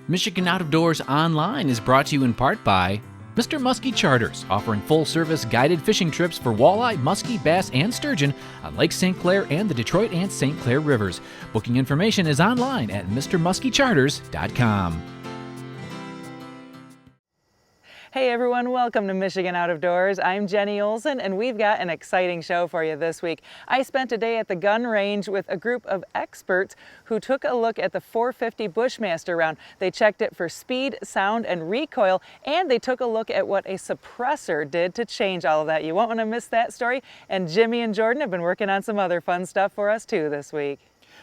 Michigan Out of Doors Online is brought to you in part by Mr. Muskie Charters, offering full-service guided fishing trips for walleye, muskie, bass, and sturgeon on Lake St. Clair and the Detroit and St. Clair rivers. Booking information is online at mrmuskiecharters.com. Hey everyone, welcome to Michigan Out of Doors. I'm Jenny Olson and we've got an exciting show for you this week. I spent a day at the gun range with a group of experts who took a look at the 450 Bushmaster round. They checked it for speed, sound, and recoil, and they took a look at what a suppressor did to change all of that. You won't want to miss that story, and Jimmy and Jordan have been working on some other fun stuff for us too this week.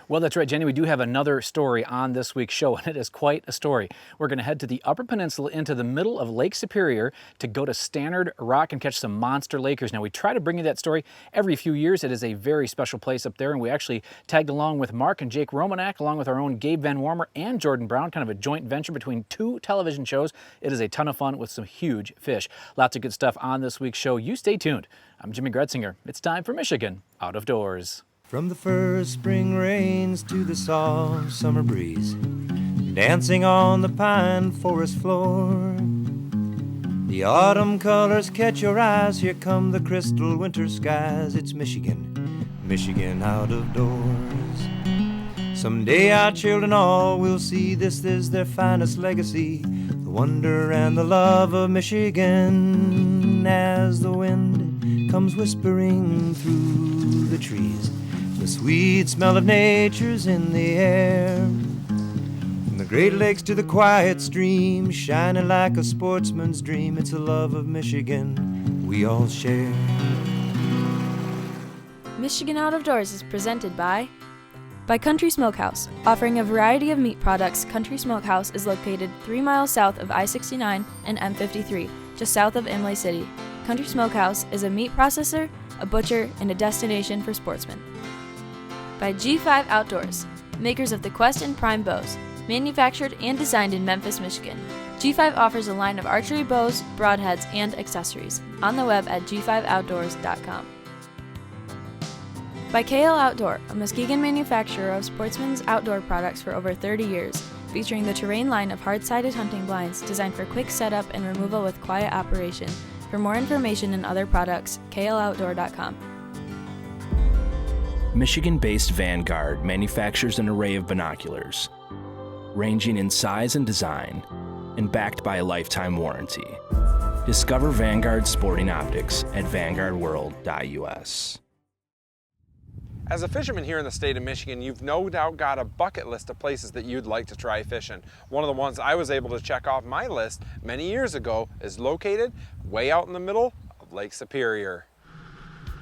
Well, that's right, Jenny. We do have another story on this week's show, and it is quite a story. We're going to head to the Upper Peninsula into the middle of Lake Superior to go to Stannard Rock and catch some monster Lakers. Now, we try to bring you that story every few years. It is a very special place up there, and we actually tagged along with Mark and Jake Romanack, along with our own Gabe Van Warmer and Jordan Brown, kind of a joint venture between two television shows. It is a ton of fun with some huge fish. Lots of good stuff on this week's show. You stay tuned. I'm Jimmy Gretzinger. It's time for Michigan Out of Doors. From the first spring rains to the soft summer breeze, dancing on the pine forest floor, the autumn colors catch your eyes. Here come the crystal winter skies. It's Michigan, Michigan out of doors. Someday our children all will see this is their finest legacy, the wonder and the love of Michigan. As the wind comes whispering through the trees, the sweet smell of nature's in the air. From the Great Lakes to the quiet stream, shining like a sportsman's dream. It's the love of Michigan we all share. Michigan Out of Doors is presented by Country Smokehouse. Offering a variety of meat products, Country Smokehouse is located 3 miles south of I-69 and M53, just south of Imlay City. Country Smokehouse is a meat processor, a butcher, and a destination for sportsmen. By G5 Outdoors, makers of the Quest and Prime bows, manufactured and designed in Memphis, Michigan. G5 offers a line of archery bows, broadheads, and accessories on the web at g5outdoors.com. By KL Outdoor, a Muskegon manufacturer of sportsman's outdoor products for over 30 years, featuring the Terrain line of hard-sided hunting blinds designed for quick setup and removal with quiet operation. For more information and other products, kloutdoor.com. Michigan-based Vanguard manufactures an array of binoculars, ranging in size and design, and backed by a lifetime warranty. Discover Vanguard sporting optics at vanguardworld.us. As a fisherman here in the state of Michigan, you've no doubt got a bucket list of places that you'd like to try fishing. One of the ones I was able to check off my list many years ago is located way out in the middle of Lake Superior.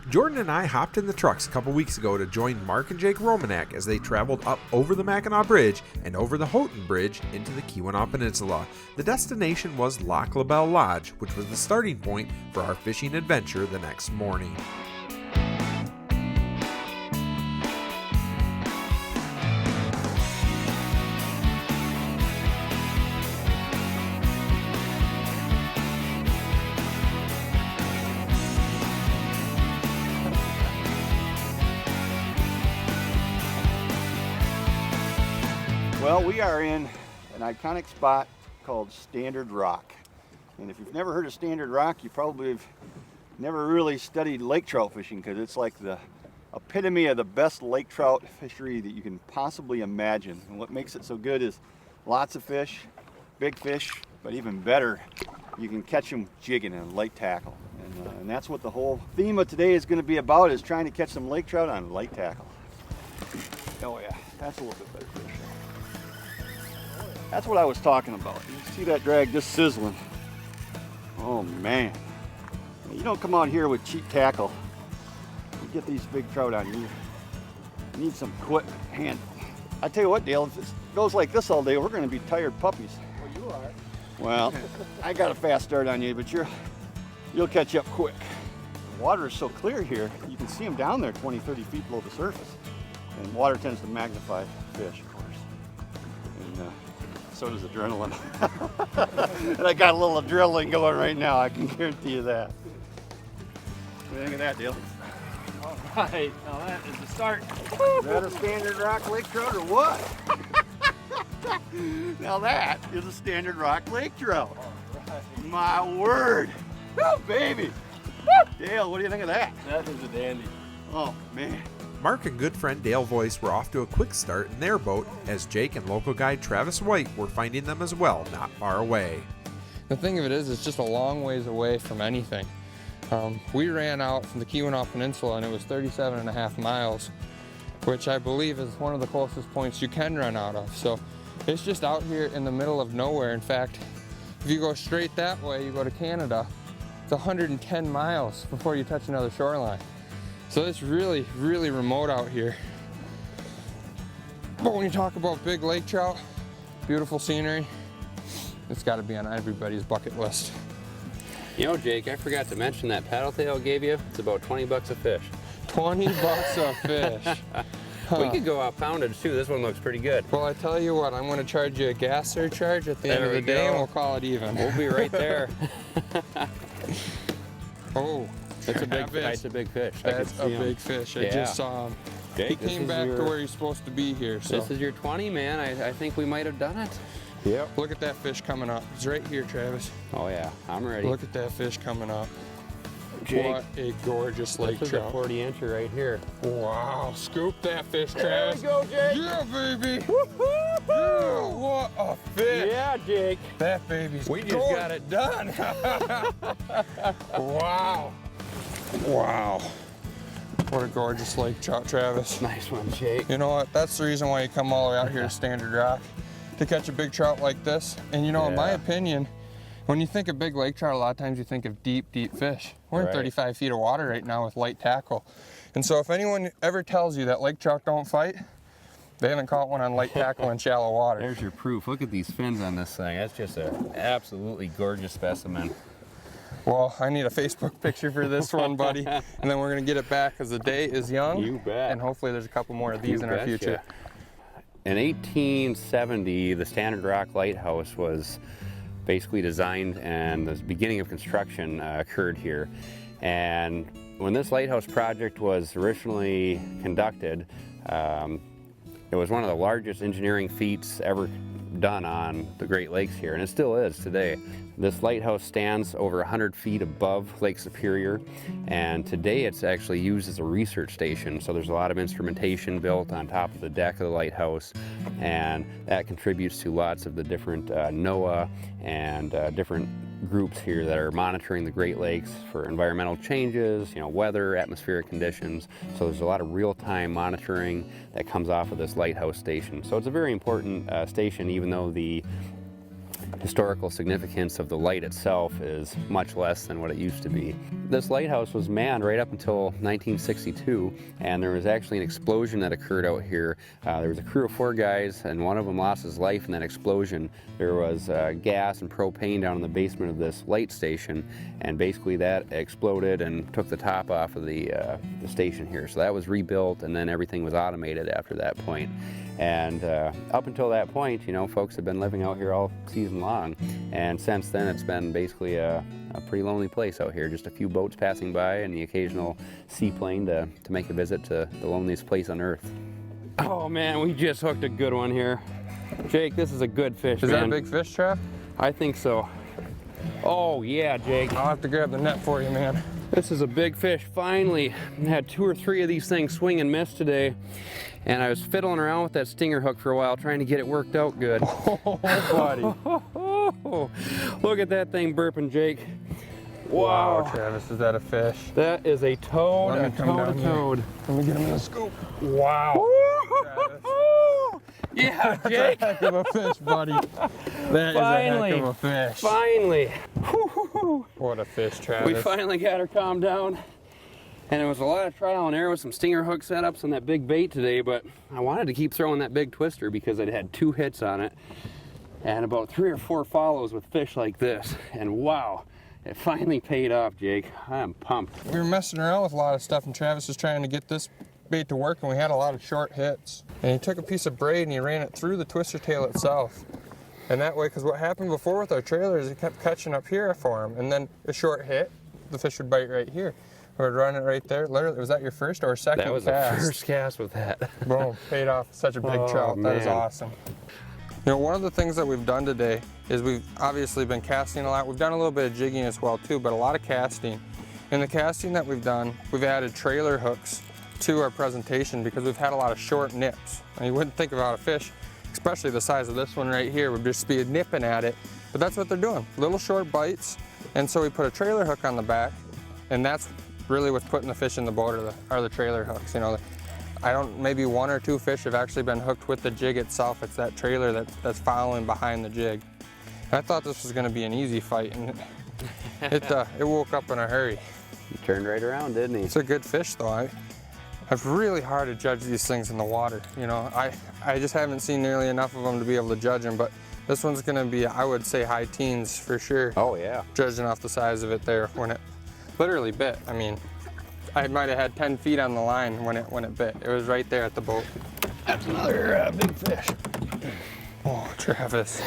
Jordan and I hopped in the trucks a couple weeks ago to join Mark and Jake Romanack as they traveled up over the Mackinac Bridge and over the Houghton Bridge into the Keweenaw Peninsula. The destination was Lac La Belle Lodge, which was the starting point for our fishing adventure the next morning. Well, we are in an iconic spot called Stannard Rock. And if you've never heard of Stannard Rock, you probably have never really studied lake trout fishing, because it's like the epitome of the best lake trout fishery that you can possibly imagine. And what makes it so good is lots of fish, big fish, but even better, you can catch them jigging in light tackle. And that's what the whole theme of today is going to be about, is trying to catch some lake trout on light tackle. Oh yeah, that's a little bit better fish. That's what I was talking about. You see that drag just sizzling. Oh man. You don't come out here with cheap tackle. You get these big trout on you. You need some quick hand. I tell you what, Dale, if it goes like this all day, we're going to be tired puppies. Well, you are. Well, I got a fast start on you, but you'll catch up quick. The water is so clear here, you can see them down there 20, 30 feet below the surface. And water tends to magnify fish, of course. And so does adrenaline. And I got a little adrenaline going right now, I can guarantee you that. What do you think of that, Dale? All right, now that is the start. Is that a Stannard Rock lake trout or what? Now that is a standard rock lake trout. My word. Oh, baby. Dale, what do you think of that? That is a dandy. Oh, man. Mark and good friend Dale Voice were off to a quick start in their boat as Jake and local guide Travis White were finding them as well, not far away. The thing of it is, it's just a long ways away from anything. We ran out from the Keweenaw Peninsula and it was 37.5 miles, which I believe is one of the closest points you can run out of. So it's just out here in the middle of nowhere. In fact, if you go straight that way, you go to Canada, it's 110 miles before you touch another shoreline. So it's really, really remote out here. But when you talk about big lake trout, beautiful scenery, it's got to be on everybody's bucket list. You know, Jake, I forgot to mention that paddle tail gave you. It's about 20 bucks a fish. 20 bucks a fish. We could go out poundage too. This one looks pretty good. Well, I tell you what, I'm going to charge you a gas surcharge at the end of the day and we'll call it even. We'll be right there. Oh, That's a big fish. That's a big fish. I just saw him. Jake, he came back to where he's supposed to be here. So. This is your 20, man. I think we might have done it. Yep. Look at that fish coming up. It's right here, Travis. Oh yeah, I'm ready. Look at that fish coming up. Jake, what a gorgeous lake this trout. This is a 40-incher right here. Wow, scoop that fish, Travis. There we go, Jake. Yeah, baby. Woo-hoo! Yeah, what a fish. Yeah, Jake. That baby's We just gorgeous. got it done. Wow. Wow. What a gorgeous lake trout, Travis. Nice one, Jake. You know what? That's the reason why you come all the way out here to Stannard Rock, to catch a big trout like this. And you know, in my opinion, when you think of big lake trout, a lot of times you think of deep, deep fish. We're in 35 feet of water right now with light tackle. And so if anyone ever tells you that lake trout don't fight, they haven't caught one on light tackle in shallow water. There's your proof. Look at these fins on this thing. That's just an absolutely gorgeous specimen. Well, I need a Facebook picture for this one, buddy. And then we're going to get it back because the day is young. You bet. And hopefully there's a couple more of these in our future. In 1870, the Stannard Rock Lighthouse was basically designed and the beginning of construction occurred here. And when this lighthouse project was originally conducted, it was one of the largest engineering feats ever done on the Great Lakes here, and it still is today. This lighthouse stands over 100 feet above Lake Superior, and today it's actually used as a research station. So there's a lot of instrumentation built on top of the deck of the lighthouse, and that contributes to lots of the different NOAA and different groups here that are monitoring the Great Lakes for environmental changes, you know, weather, atmospheric conditions. So there's a lot of real-time monitoring that comes off of this lighthouse station. So it's a very important station, even though the historical significance of the light itself is much less than what it used to be. This lighthouse was manned right up until 1962, and there was actually an explosion that occurred out here. There was a crew of 4 guys, and one of them lost his life in that explosion. There was gas and propane down in the basement of this light station, and basically that exploded and took the top off of the station here. So that was rebuilt, and then everything was automated after that point. And up until that point, you know, folks have been living out here all season long. And since then, it's been basically a pretty lonely place out here. Just a few boats passing by and the occasional seaplane to make a visit to the loneliest place on Earth. Oh man, we just hooked a good one here. Jake, this is a good fish, Is man. that a big fish, Trav? I think so. Oh yeah, Jake. I'll have to grab the net for you, man. This is a big fish, finally. I had 2 or 3 of these things swing and miss today, and I was fiddling around with that stinger hook for a while trying to get it worked out good. Oh, buddy. Look at that thing burping, Jake. Wow, Travis, is that a fish? That is a toad, Let me come down here. toad. Let me get him in a scoop. Wow. Yeah, Jake. That's a heck of a fish, buddy. That Finally. is a heck of a fish. Finally. What a fish, Travis. We finally got her calmed down. And it was a lot of trial and error with some stinger hook setups on that big bait today, but I wanted to keep throwing that big twister because I'd had 2 hits on it and about 3 or 4 follows with fish like this. And wow, it finally paid off, Jake. I'm pumped. We were messing around with a lot of stuff, and Travis was trying to get this bait to work, and we had a lot of short hits. And he took a piece of braid and he ran it through the twister tail itself. And that way, because what happened before with our trailers, it kept catching up here for him, and then a short hit, the fish would bite right here. We would run it right there. Literally, was that your first or second cast? That was the first cast with that. Boom, paid off. Such a big trout. That is man. awesome. You know, one of the things that we've done today is we've obviously been casting a lot. We've done a little bit of jigging as well too, but a lot of casting. In the casting that we've done, we've added trailer hooks to our presentation because we've had a lot of short nips. And you wouldn't think about a fish, especially the size of this one right here, would just be nipping at it. But that's what they're doing, little short bites. And so we put a trailer hook on the back, and that's really what's putting the fish in the boat are the trailer hooks. You know, maybe 1 or 2 fish have actually been hooked with the jig itself. It's that trailer that's following behind the jig. And I thought this was gonna be an easy fight, and it woke up in a hurry. He turned right around, didn't he? It's a good fish though. It's really hard to judge these things in the water. You know, I just haven't seen nearly enough of them to be able to judge them, but this one's gonna be, I would say, high teens for sure. Oh yeah. Judging off the size of it there when it literally bit. I mean, I might have had 10 feet on the line when it bit. It was right there at the boat. That's another big fish. Oh, Travis,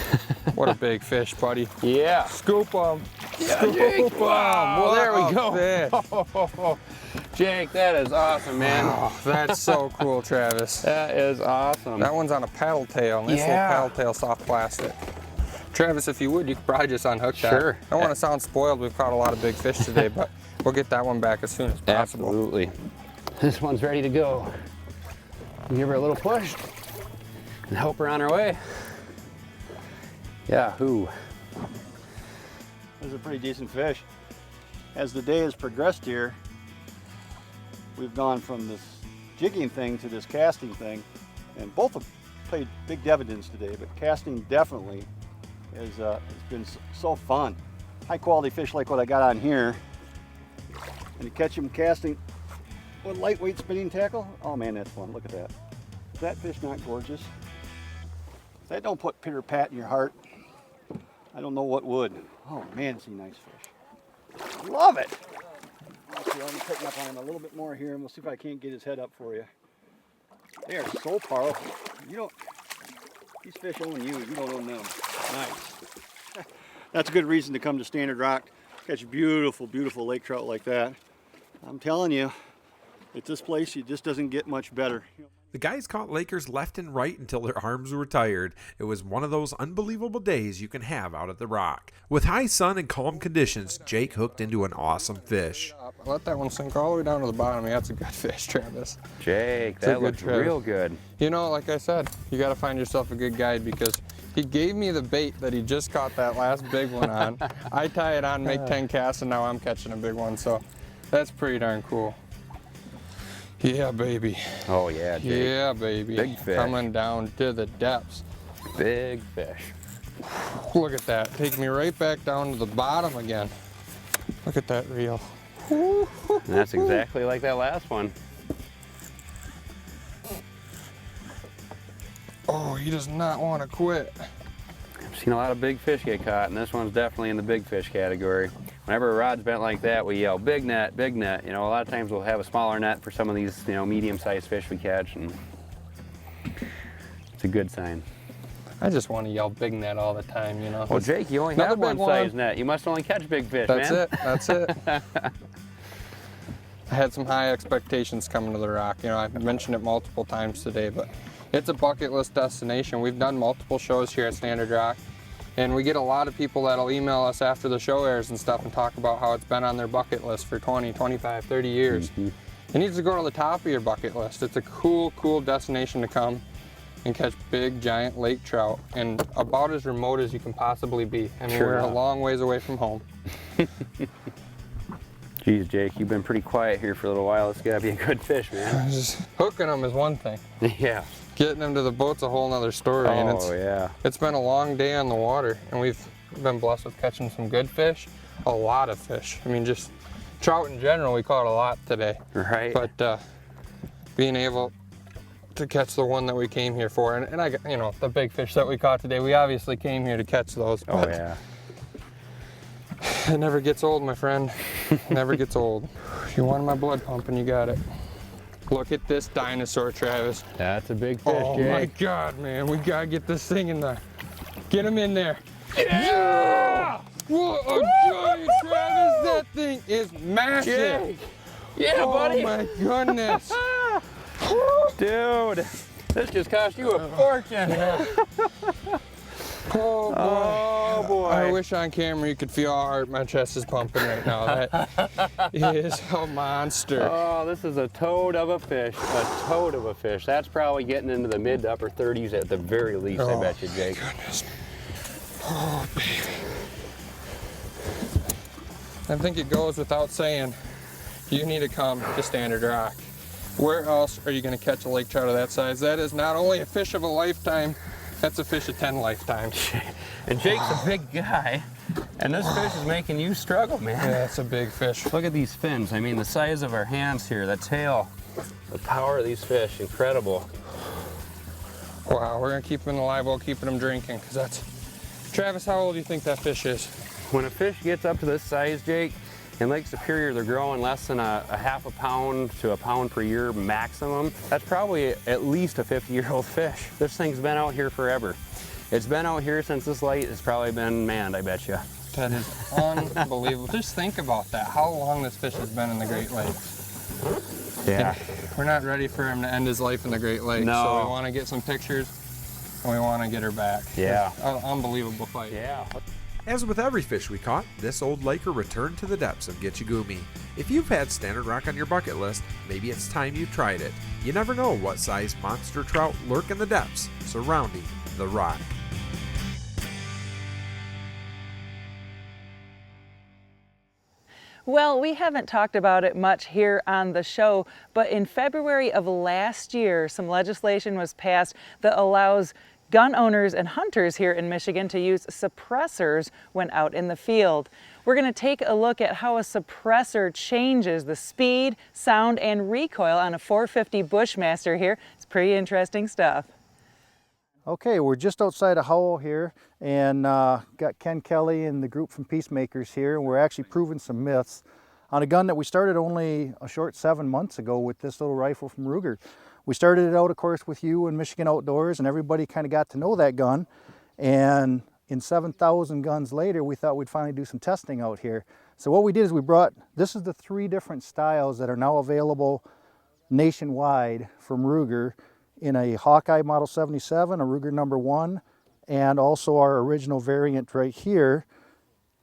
what a big fish, buddy. Yeah. Scoop them. Yeah, Scoop them. Well, there we go. Fish. Jake, that is awesome, man. Oh, that's so cool, Travis. That is awesome. That one's on a paddle tail, nice little paddle tail soft plastic. Travis, if you would, you could probably just unhook that. Sure. I don't want to sound spoiled, we've caught a lot of big fish today, but we'll get that one back as soon as possible. Absolutely. This one's ready to go. Give her a little push and help her on her way. Yahoo. This is a pretty decent fish. As the day has progressed here, we've gone from this jigging thing to this casting thing, and both have played big dividends today, but casting definitely has it's been so fun. High quality fish like what I got on here, and to catch them casting with lightweight spinning tackle, oh man, that's fun. Look at that. Is that fish not gorgeous? If that don't put pitter pat in your heart, I don't know what would. Oh man, is he a nice fish. Love it. Actually, I'm picking up on him a little bit more here, and we'll see if I can't get his head up for you. They are so powerful. These fish own you, you don't own them. Nice. That's a good reason to come to Stannard Rock, catch beautiful, beautiful lake trout like that. I'm telling you, at this place, it just doesn't get much better. The guys caught Lakers left and right until their arms were tired. It was one of those unbelievable days you can have out at the Rock. With high sun and calm conditions, Jake hooked into an awesome fish. Let that one sink all the way down to the bottom. That's a good fish, Travis. Jake, that looks real good. You know, like I said, you got to find yourself a good guide because he gave me the bait that he just caught that last big one on. I tie it on, make 10 casts, and now I'm catching a big one. So that's pretty darn cool. Yeah, baby. Oh, yeah, Jake. Yeah, baby. Big fish. Coming down to the depths. Big fish. Look at that. Take me right back down to the bottom again. Look at that reel. And that's exactly like that last one. Oh, he does not want to quit. I've seen a lot of big fish get caught, and this one's definitely in the big fish category. Whenever a rod's bent like that, we yell, big net, big net. You know, a lot of times we'll have a smaller net for some of these, you know, medium-sized fish we catch, and it's a good sign. I just want to yell big net all the time, you know. Well, Jake, you only have one size net. You must only catch big fish, man. That's it. I had some high expectations coming to the Rock. You know, I've mentioned it multiple times today, but it's a bucket list destination. We've done multiple shows here at Stannard Rock, and we get a lot of people that'll email us after the show airs and stuff and talk about how it's been on their bucket list for 20, 25, 30 years. It needs to go to the top of your bucket list. It's a cool, cool destination to come and catch big, giant lake trout, and about as remote as you can possibly be. I mean, we're a long ways away from home. Geez, Jake, you've been pretty quiet here for a little while. It's gotta be a good fish, man. Just hooking them is one thing. Yeah. Getting them to the boat's a whole nother story. Oh, and it's been a long day on the water, and we've been blessed with catching some good fish, a lot of fish. I mean, just trout in general, we caught a lot today. Right. But being able to catch the one that we came here for, and I, you know, the big fish that we caught today, we obviously came here to catch those. Oh, yeah. It never gets old, my friend. Never gets old. If you wanted my blood pumping, you got it. Look at this dinosaur, Travis. That's a big fish, oh Jake. My God, man. We gotta get this thing in there. Get him in there. Yeah! What a giant, Travis. That thing is massive. Jake. Yeah, oh buddy. Oh my goodness. Dude. This just cost you a fortune. Oh boy. Oh boy. I wish on camera you could feel how hard my chest is pumping right now. That is a monster. Oh, this is a toad of a fish. A toad of a fish. That's probably getting into the mid to upper 30s at the very least, I bet you, Jake. Goodness. Oh, baby. I think it goes without saying, you need to come to Stannard Rock. Where else are you going to catch a lake trout of that size? That is not only a fish of a lifetime, that's a fish of 10 lifetimes. And Jake's a big guy, and this fish is making you struggle, man. Yeah, that's a big fish. Look at these fins. I mean, the size of our hands here, the tail, the power of these fish, incredible. Wow, we're going to keep them alive while keeping them drinking, because that's... Travis, how old do you think that fish is? When a fish gets up to this size, Jake, in Lake Superior, they're growing less than a half a pound to a pound per year maximum. That's probably at least a 50-year-old fish. This thing's been out here forever. It's been out here since this lake has probably been manned, I bet you. That is unbelievable. Just think about that, how long this fish has been in the Great Lakes. Yeah. And we're not ready for him to end his life in the Great Lakes, No. so we want to get some pictures, and we want to get her back. Yeah. Unbelievable fight. Yeah. As with every fish we caught, this old laker returned to the depths of Gitche Gumee. If you've had Stannard Rock on your bucket list, maybe it's time you tried it. You never know what size monster trout lurk in the depths surrounding the rock. Well, we haven't talked about it much here on the show, but in February of last year, some legislation was passed that allows gun owners and hunters here in Michigan to use suppressors when out in the field. We're going to take a look at how a suppressor changes the speed, sound, and recoil on a 450 Bushmaster here. It's pretty interesting stuff. Okay, we're just outside of Howell here, and got Ken Kelly and the group from Peacemakers here, and we're actually proving some myths on a gun that we started only a short 7 months ago with this little rifle from Ruger. We started it out, of course, with you in Michigan Outdoors, and everybody kind of got to know that gun. And in 7,000 guns later, we thought we'd finally do some testing out here. So what we did is we brought, this is the 3 different styles that are now available nationwide from Ruger in a Hawkeye Model 77, a Ruger number 1, and also our original variant right here.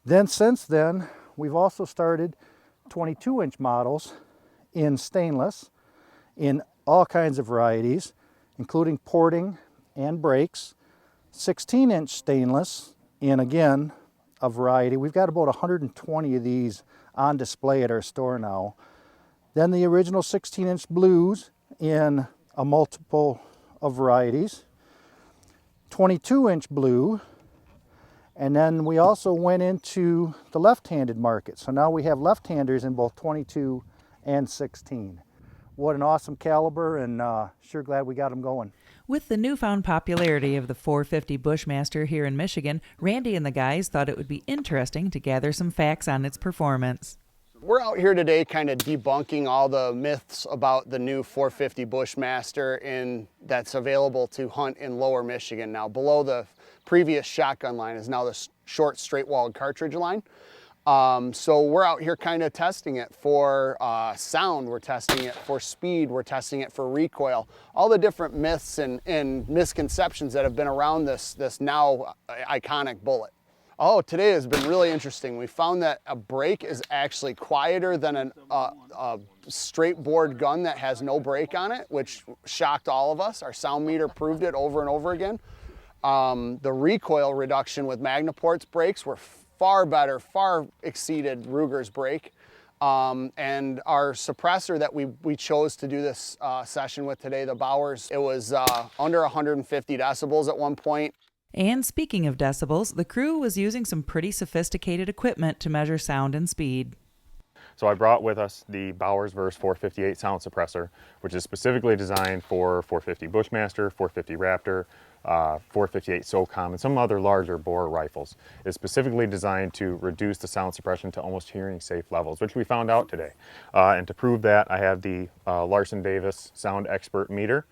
Then since then, we've also started 22-inch models in stainless, in all kinds of varieties, including porting and brakes, 16-inch stainless in, again, a variety. We've got about 120 of these on display at our store now. Then the original 16-inch blues in a multiple of varieties, 22-inch blue, and then we also went into the left-handed market. So now we have left-handers in both 22 and 16. What an awesome caliber, and sure glad we got them going. With the newfound popularity of the 450 Bushmaster here in Michigan, Randy and the guys thought it would be interesting to gather some facts on its performance. We're out here today kind of debunking all the myths about the new 450 Bushmaster that's available to hunt in lower Michigan. Now, below the previous shotgun line is now the short straight-walled cartridge line. So we're out here kind of testing it for sound, we're testing it for speed, we're testing it for recoil, all the different myths and misconceptions that have been around this now iconic bullet. Oh, today has been really interesting. We found that a brake is actually quieter than a straight bored gun that has no brake on it, which shocked all of us. Our sound meter proved it over and over again. The recoil reduction with Magnaport's brakes were far better, far exceeded Ruger's brake. And our suppressor that we chose to do this session with today, the Bowers, it was under 150 decibels at one point. And speaking of decibels, the crew was using some pretty sophisticated equipment to measure sound and speed. So I brought with us the Bowers Verse 458 sound suppressor, which is specifically designed for 450 Bushmaster, 450 Raptor, 458 SOCOM, and some other larger bore rifles. It's specifically designed to reduce the sound suppression to almost hearing safe levels, which we found out today. And to prove that, I have the Larson Davis Sound Expert meter.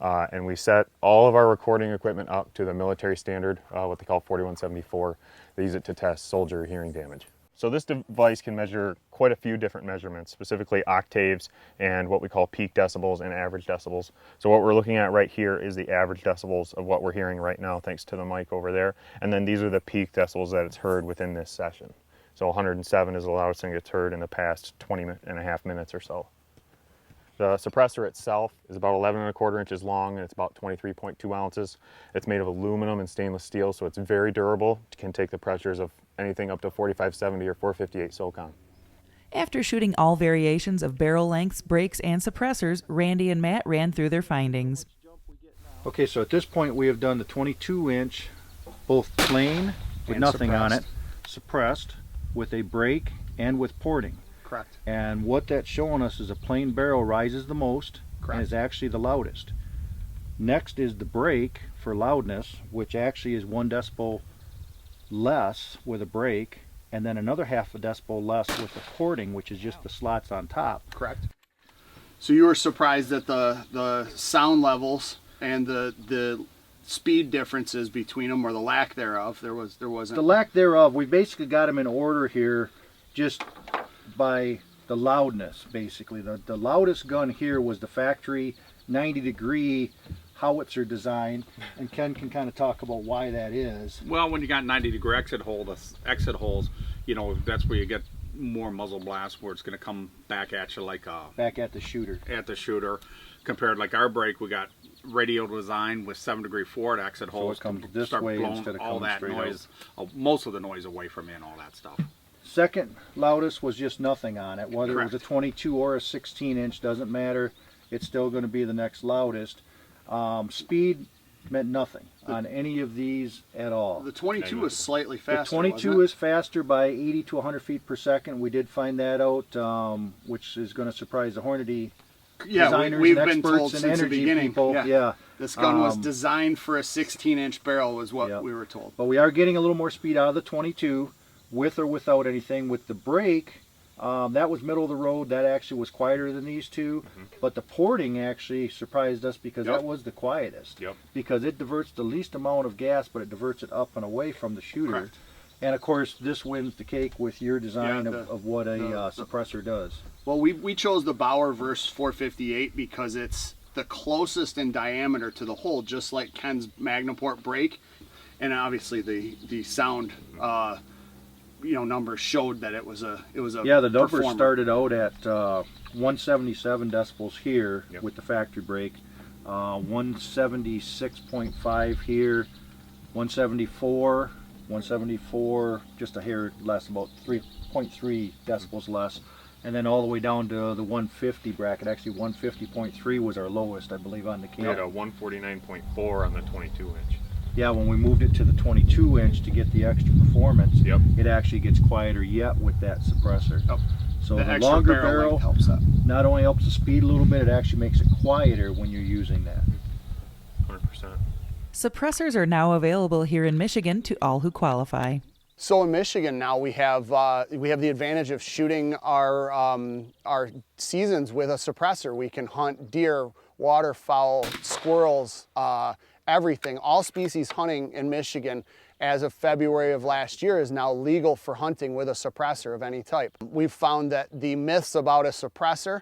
And we set all of our recording equipment up to the military standard, what they call 4174. They use it to test soldier hearing damage. So this device can measure quite a few different measurements, specifically octaves and what we call peak decibels and average decibels. So what we're looking at right here is the average decibels of what we're hearing right now, thanks to the mic over there. And then these are the peak decibels that it's heard within this session. So 107 is the loudest thing it's heard in the past 20.5 minutes or so. The suppressor itself is about 11.25 inches long, and it's about 23.2 ounces. It's made of aluminum and stainless steel, so it's very durable. It can take the pressures of anything up to 4570 or 458 SOCOM. After shooting all variations of barrel lengths, brakes, and suppressors, Randy and Matt ran through their findings. Okay, so at this point we have done the 22-inch, both plain with nothing on it, suppressed with a brake and with porting. Correct. And what that's showing us is a plain barrel rises the most. Correct. And is actually the loudest. Next is the brake for loudness, which actually is 1 decibel less with a brake, and then another half a decibel less with the porting, which is just the slots on top. Correct. So you were surprised at the sound levels and the speed differences between them, or the lack thereof. There wasn't. The lack thereof, we basically got them in order here just by the loudness, basically. The loudest gun here was the factory 90-degree howitzer design, and Ken can kind of talk about why that is. Well, when you got 90-degree exit holes, you know, that's where you get more muzzle blast, where it's going to come back at you like back at the shooter. Compared, like our brake, we got radial design with 7-degree forward exit holes. So it comes this start way blowing instead of all coming that straight noise, most of the noise away from you and all that stuff. Second loudest was just nothing on it. Whether Correct. it was a 22 or a 16-inch, doesn't matter. It's still going to be the next loudest. Speed meant nothing on any of these at all. The 22 is slightly faster. The 22 is faster by 80 to 100 feet per second. We did find that out, which is going to surprise the Hornady designers we've and been experts told and since the energy beginning. people. Yeah. This gun was designed for a 16-inch barrel, was what we were told. But we are getting a little more speed out of the 22, with or without anything. With the brake, that was middle of the road. That actually was quieter than these two. But the porting actually surprised us because that was the quietest. Because it diverts the least amount of gas, but it diverts it up and away from the shooter. Correct. And of course, this wins the cake with your design of what a suppressor does. Well, we chose the Bauer Verse 458 because it's the closest in diameter to the hole, just like Ken's Magnaport brake, and obviously the sound numbers showed that it was a the numbers performer. started out at 177 decibels here with the factory brake, 176.5 here, 174, just a hair less, about 3.3 decibels less, and then all the way down to the 150 bracket. Actually, 150.3 was our lowest, I believe, on the cam. We had a 149.4 on the 22-inch. Yeah, when we moved it to the 22-inch to get the extra performance, it actually gets quieter yet with that suppressor. So the longer barrel helps that. Not only helps the speed a little bit, it actually makes it quieter when you're using that. 100%. Suppressors are now available here in Michigan to all who qualify. So in Michigan now we have the advantage of shooting our seasons with a suppressor. We can hunt deer, waterfowl, squirrels, everything. All species hunting in Michigan as of February of last year is now legal for hunting with a suppressor of any type. We've found that the myths about a suppressor,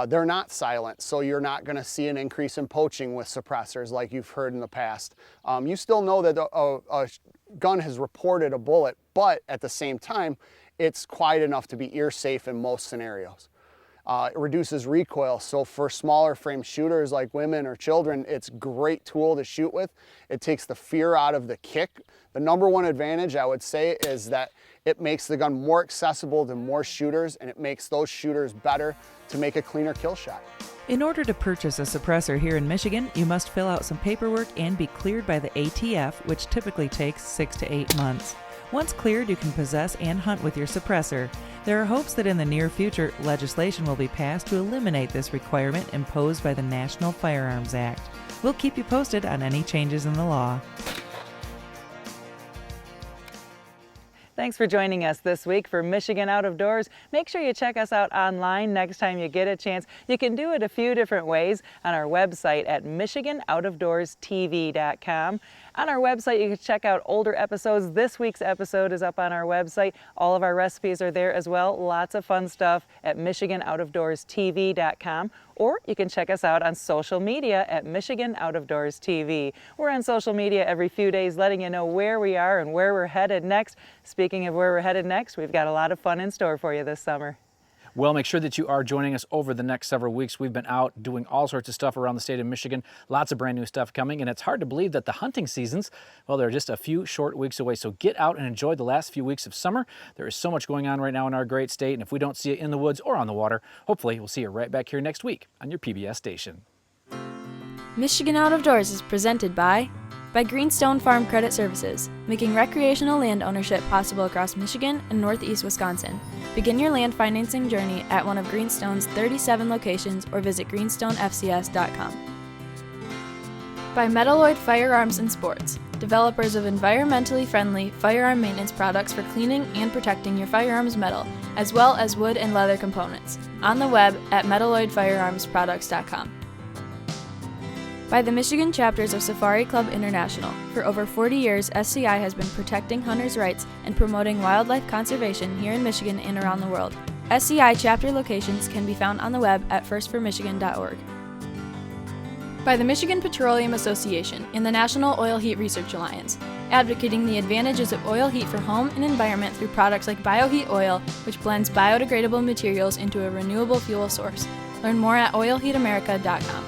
they're not silent, so you're not going to see an increase in poaching with suppressors like you've heard in the past. You still know that a gun has reported a bullet, but at the same time, it's quiet enough to be ear safe in most scenarios. It reduces recoil, so for smaller frame shooters like women or children, it's a great tool to shoot with. It takes the fear out of the kick. The number one advantage, I would say, is that it makes the gun more accessible to more shooters, and it makes those shooters better to make a cleaner kill shot. In order to purchase a suppressor here in Michigan, you must fill out some paperwork and be cleared by the ATF, which typically takes 6 to 8 months. Once cleared, you can possess and hunt with your suppressor. There are hopes that in the near future, legislation will be passed to eliminate this requirement imposed by the National Firearms Act. We'll keep you posted on any changes in the law. Thanks for joining us this week for Michigan Out of Doors. Make sure you check us out online next time you get a chance. You can do it a few different ways on our website at michiganoutofdoorstv.com. On our website, you can check out older episodes. This week's episode is up on our website. All of our recipes are there as well. Lots of fun stuff at MichiganOutofDoorsTV.com, or you can check us out on social media at Michigan Out of Doors TV. We're on social media every few days letting you know where we are and where we're headed next. Speaking of where we're headed next, we've got a lot of fun in store for you this summer. Well, make sure that you are joining us over the next several weeks. We've been out doing all sorts of stuff around the state of Michigan. Lots of brand new stuff coming, and it's hard to believe that the hunting seasons, well, they're just a few short weeks away. So get out and enjoy the last few weeks of summer. There is so much going on right now in our great state, and if we don't see you in the woods or on the water, hopefully we'll see you right back here next week on your PBS station. Michigan Out of Doors is presented by Greenstone Farm Credit Services, making recreational land ownership possible across Michigan and northeast Wisconsin. Begin your land financing journey at one of Greenstone's 37 locations or visit greenstonefcs.com. By Metalloid Firearms and Sports, developers of environmentally friendly firearm maintenance products for cleaning and protecting your firearms metal, as well as wood and leather components. On the web at metalloidfirearmsproducts.com. By the Michigan chapters of Safari Club International. For over 40 years, SCI has been protecting hunters' rights and promoting wildlife conservation here in Michigan and around the world. SCI chapter locations can be found on the web at firstformichigan.org. By the Michigan Petroleum Association and the National Oil Heat Research Alliance, advocating the advantages of oil heat for home and environment through products like BioHeat Oil, which blends biodegradable materials into a renewable fuel source. Learn more at oilheatamerica.com.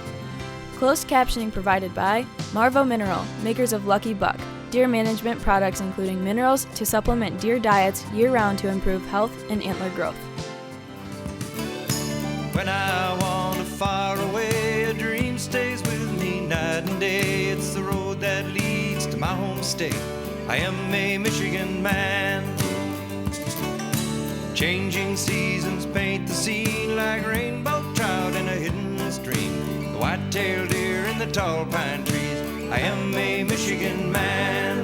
Closed captioning provided by Marvo Mineral, makers of Lucky Buck, deer management products including minerals to supplement deer diets year-round to improve health and antler growth. When I wander far away, a dream stays with me night and day. It's the road that leads to my home state. I am a Michigan man. Changing seasons paint the scene like rainbow trout in a hidden stream. The white-tailed deer in the tall pine trees. I am a Michigan man.